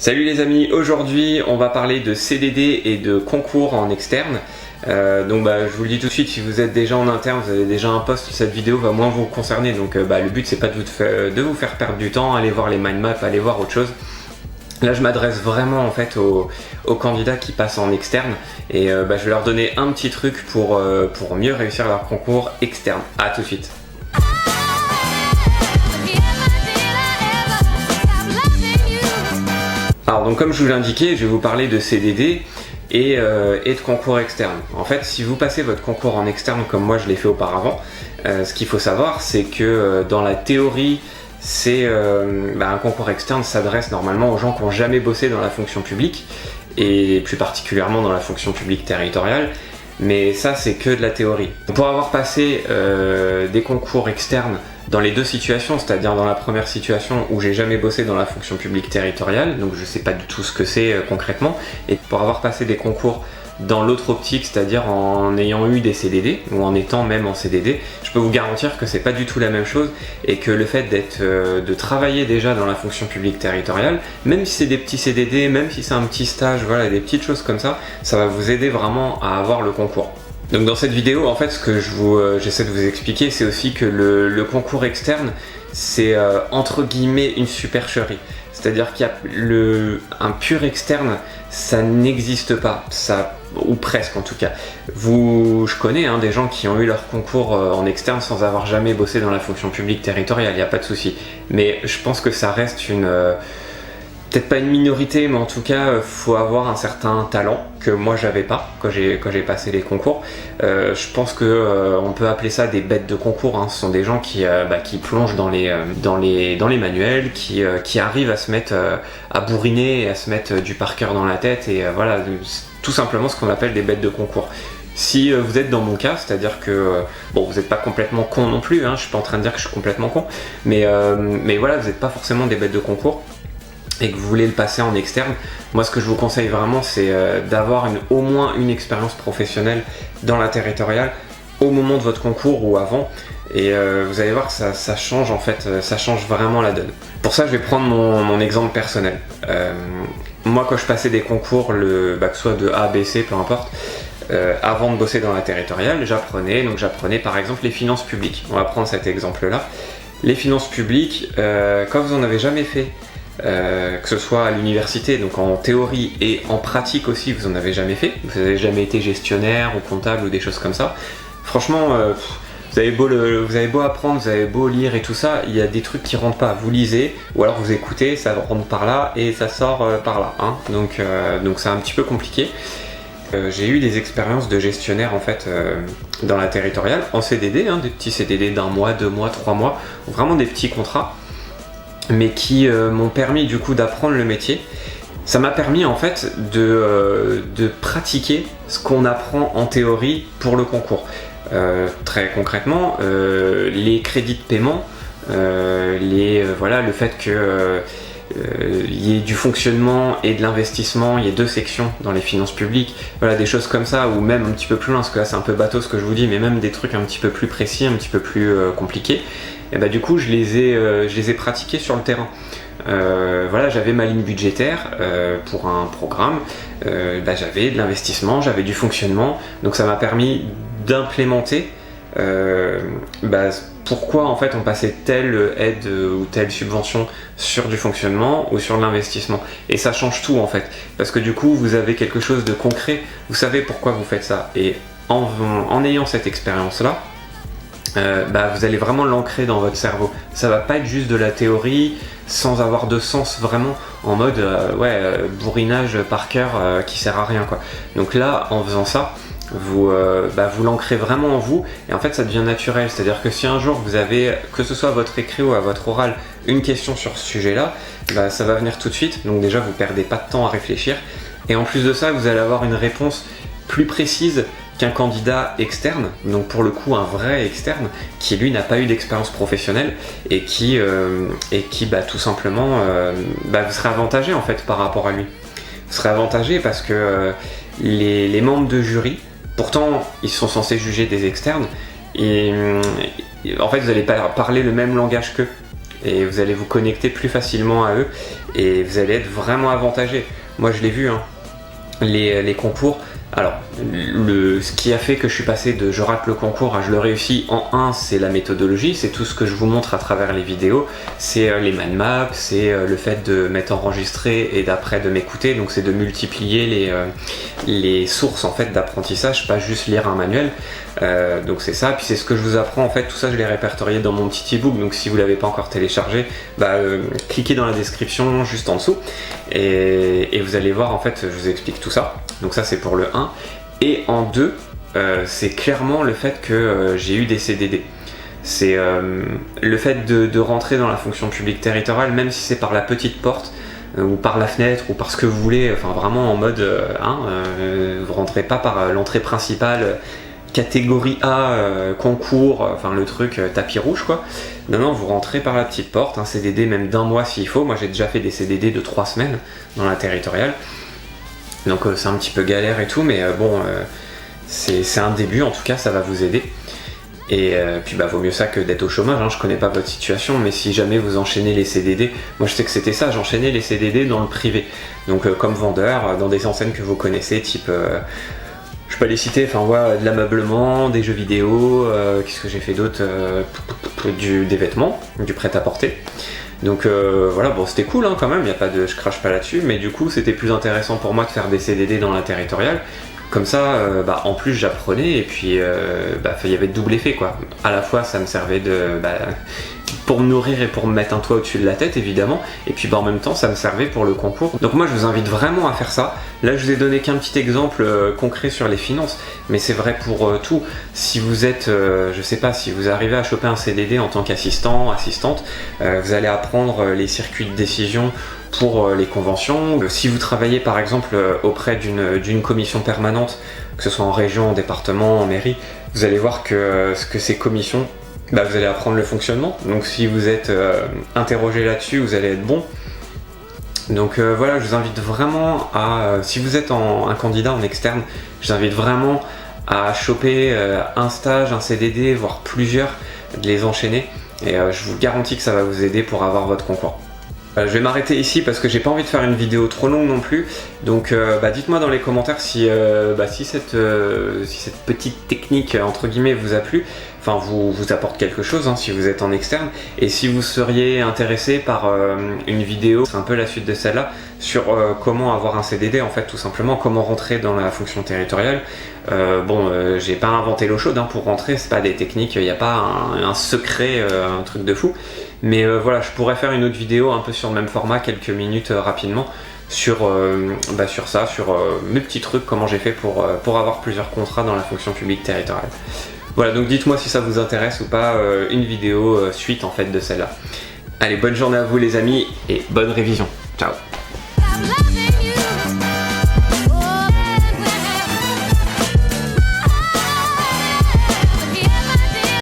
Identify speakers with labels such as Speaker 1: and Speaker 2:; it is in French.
Speaker 1: Salut les amis, aujourd'hui on va parler de CDD et de concours en externe. Je vous le dis tout de suite, si vous êtes déjà en interne, vous avez déjà un poste, cette vidéo va moins vous concerner. Donc le but c'est pas de vous faire perdre du temps, allez voir les mind maps, allez voir autre chose. Là je m'adresse vraiment en fait aux candidats qui passent en externe et je vais leur donner un petit truc pour mieux réussir leur concours externe. A tout de suite. Alors donc comme je vous l'ai indiqué, je vais vous parler de CDD et de concours externe. En fait, si vous passez votre concours en externe comme moi je l'ai fait auparavant, ce qu'il faut savoir c'est que dans la théorie, un concours externe s'adresse normalement aux gens qui n'ont jamais bossé dans la fonction publique et plus particulièrement dans la fonction publique territoriale. Mais ça c'est que de la théorie. Pour avoir passé des concours externes dans les deux situations, c'est-à-dire dans la première situation où j'ai jamais bossé dans la fonction publique territoriale, donc je sais pas du tout ce que c'est concrètement, et pour avoir passé des concours dans l'autre optique, c'est-à-dire en ayant eu des CDD ou en étant même en CDD, je peux vous garantir que c'est pas du tout la même chose et que le fait de travailler déjà dans la fonction publique territoriale, même si c'est des petits CDD, même si c'est un petit stage, voilà, des petites choses comme ça, ça va vous aider vraiment à avoir le concours. Donc dans cette vidéo, en fait, ce que j'essaie de vous expliquer, c'est aussi que le concours externe, c'est entre guillemets une supercherie. C'est-à-dire qu'il y a un pur externe, ça n'existe pas, ça, ou presque en tout cas. Je connais des gens qui ont eu leur concours en externe sans avoir jamais bossé dans la fonction publique territoriale, il n'y a pas de souci. Mais je pense que ça reste peut-être pas une minorité, mais en tout cas, faut avoir un certain talent que moi j'avais pas quand j'ai passé les concours. Je pense que on peut appeler ça des bêtes de concours. Ce sont des gens qui plongent dans les manuels, qui arrivent à se mettre à bourriner et à se mettre du par cœur dans la tête et voilà, tout simplement ce qu'on appelle des bêtes de concours. Si vous êtes dans mon cas, c'est-à-dire que vous n'êtes pas complètement con non plus, je suis pas en train de dire que je suis complètement con, mais voilà, vous n'êtes pas forcément des bêtes de concours et que vous voulez le passer en externe, moi ce que je vous conseille vraiment c'est d'avoir au moins une expérience professionnelle dans la territoriale au moment de votre concours ou avant, et vous allez voir que ça change en fait, ça change vraiment la donne. Pour ça je vais prendre mon exemple personnel. Moi quand je passais des concours, que ce soit de A, B, C, peu importe, avant de bosser dans la territoriale, j'apprenais par exemple les finances publiques. On va prendre cet exemple là. Les finances publiques, quand vous en avez jamais fait, que ce soit à l'université, donc en théorie et en pratique aussi, vous en avez jamais fait, vous n'avez jamais été gestionnaire ou comptable ou des choses comme ça, franchement vous avez beau apprendre, vous avez beau lire et tout ça, il y a des trucs qui rentrent pas. Vous lisez ou alors vous écoutez, ça rentre par là et ça sort par là, donc c'est un petit peu compliqué. J'ai eu des expériences de gestionnaire en fait dans la territoriale en CDD, des petits CDD d'1 mois, 2 mois, 3 mois, vraiment des petits contrats, mais qui m'ont permis du coup d'apprendre le métier. Ça m'a permis en fait de pratiquer ce qu'on apprend en théorie pour le concours. Très concrètement, les crédits de paiement, le fait que y ait du fonctionnement et de l'investissement, il y a 2 sections dans les finances publiques, voilà, des choses comme ça, ou même un petit peu plus loin, parce que là c'est un peu bateau ce que je vous dis, mais même des trucs un petit peu plus précis, un petit peu plus compliqués. Et du coup je les ai pratiqués sur le terrain. J'avais ma ligne budgétaire pour un programme, j'avais de l'investissement, j'avais du fonctionnement, donc ça m'a permis d'implémenter pourquoi en fait on passait telle aide ou telle subvention sur du fonctionnement ou sur de l'investissement, et ça change tout en fait, parce que du coup vous avez quelque chose de concret, vous savez pourquoi vous faites ça, et en ayant cette expérience là, vous allez vraiment l'ancrer dans votre cerveau. Ça va pas être juste de la théorie sans avoir de sens, vraiment en mode bourrinage par cœur qui sert à rien quoi. Donc là en faisant ça, vous l'ancrez vraiment en vous et en fait ça devient naturel. C'est-à-dire que si un jour vous avez, que ce soit à votre écrit ou à votre oral, une question sur ce sujet là, ça va venir tout de suite. Donc déjà vous perdez pas de temps à réfléchir, et en plus de ça vous allez avoir une réponse plus précise qu'un candidat externe, donc pour le coup un vrai externe qui lui n'a pas eu d'expérience professionnelle et qui tout simplement vous serez avantagé en fait par rapport à lui. Vous serez avantagé parce que les membres de jury, pourtant ils sont censés juger des externes, et en fait vous allez parler le même langage qu'eux et vous allez vous connecter plus facilement à eux, et vous allez être vraiment avantagé. Moi je l'ai vu, hein, les concours. Alors, ce qui a fait que je suis passé de je rate le concours à je le réussis en 1, c'est la méthodologie, c'est tout ce que je vous montre à travers les vidéos, c'est les mind maps, c'est le fait de m'être enregistré et d'après de m'écouter, donc c'est de multiplier les sources en fait d'apprentissage, pas juste lire un manuel. Donc c'est ça, puis c'est ce que je vous apprends en fait, tout ça je l'ai répertorié dans mon petit ebook, donc si vous l'avez pas encore téléchargé, cliquez dans la description juste en dessous et vous allez voir en fait, je vous explique tout ça. Donc ça c'est pour le 1, et en 2 c'est clairement le fait que j'ai eu des CDD. C'est le fait de rentrer dans la fonction publique territoriale, même si c'est par la petite porte ou par la fenêtre ou par ce que vous voulez, enfin vraiment en mode vous rentrez pas par l'entrée principale catégorie A, concours, enfin le truc tapis rouge quoi. Non, vous rentrez par la petite porte, un CDD même d'1 mois s'il faut. Moi j'ai déjà fait des CDD de 3 semaines dans la territoriale. Donc c'est un petit peu galère et tout, mais bon, c'est un début, en tout cas ça va vous aider. Et puis vaut mieux ça que d'être au chômage, hein. Je connais pas votre situation, mais si jamais vous enchaînez les CDD, moi je sais que c'était ça, j'enchaînais les CDD dans le privé. Donc comme vendeur, dans des enseignes que vous connaissez, type, je peux les citer, enfin ouais, de l'ameublement, des jeux vidéo, qu'est-ce que j'ai fait d'autre, des vêtements, du prêt-à-porter. Donc voilà, bon c'était cool hein, quand même, je crache pas là-dessus, mais du coup c'était plus intéressant pour moi de faire des CDD dans la territoriale. Comme ça, en plus j'apprenais et puis il y avait de double effet quoi. À la fois ça me servait pour me nourrir et pour me mettre un toit au-dessus de la tête évidemment, et puis en même temps ça me servait pour le concours. Donc moi je vous invite vraiment à faire ça. Là je vous ai donné qu'un petit exemple concret sur les finances, mais c'est vrai pour tout. Si vous êtes, je sais pas, si vous arrivez à choper un CDD en tant qu'assistant, assistante, vous allez apprendre les circuits de décision pour les conventions. Si vous travaillez par exemple auprès d'une commission permanente, que ce soit en région, en département, en mairie, vous allez voir que ces commissions, vous allez apprendre le fonctionnement. Donc si vous êtes interrogé là-dessus, vous allez être bon. Donc voilà, je vous invite vraiment à, si vous êtes un candidat en externe, je vous invite vraiment à choper un stage, un CDD, voire plusieurs, de les enchaîner. Et je vous garantis que ça va vous aider pour avoir votre concours. Je vais m'arrêter ici parce que j'ai pas envie de faire une vidéo trop longue non plus, donc dites-moi dans les commentaires si cette petite technique entre guillemets vous a plu, enfin vous apporte quelque chose hein, si vous êtes en externe, et si vous seriez intéressé par une vidéo, c'est un peu la suite de celle-là, sur comment avoir un CDD en fait, tout simplement, comment rentrer dans la fonction territoriale. J'ai pas inventé l'eau chaude hein, pour rentrer, c'est pas des techniques, il n'y a pas un secret, un truc de fou. Mais voilà, je pourrais faire une autre vidéo un peu sur le même format, quelques minutes rapidement, sur ça, sur mes petits trucs, comment j'ai fait pour avoir plusieurs contrats dans la fonction publique territoriale. Voilà, donc dites-moi si ça vous intéresse ou pas, une vidéo suite en fait de celle-là. Allez, bonne journée à vous les amis et bonne révision. Ciao.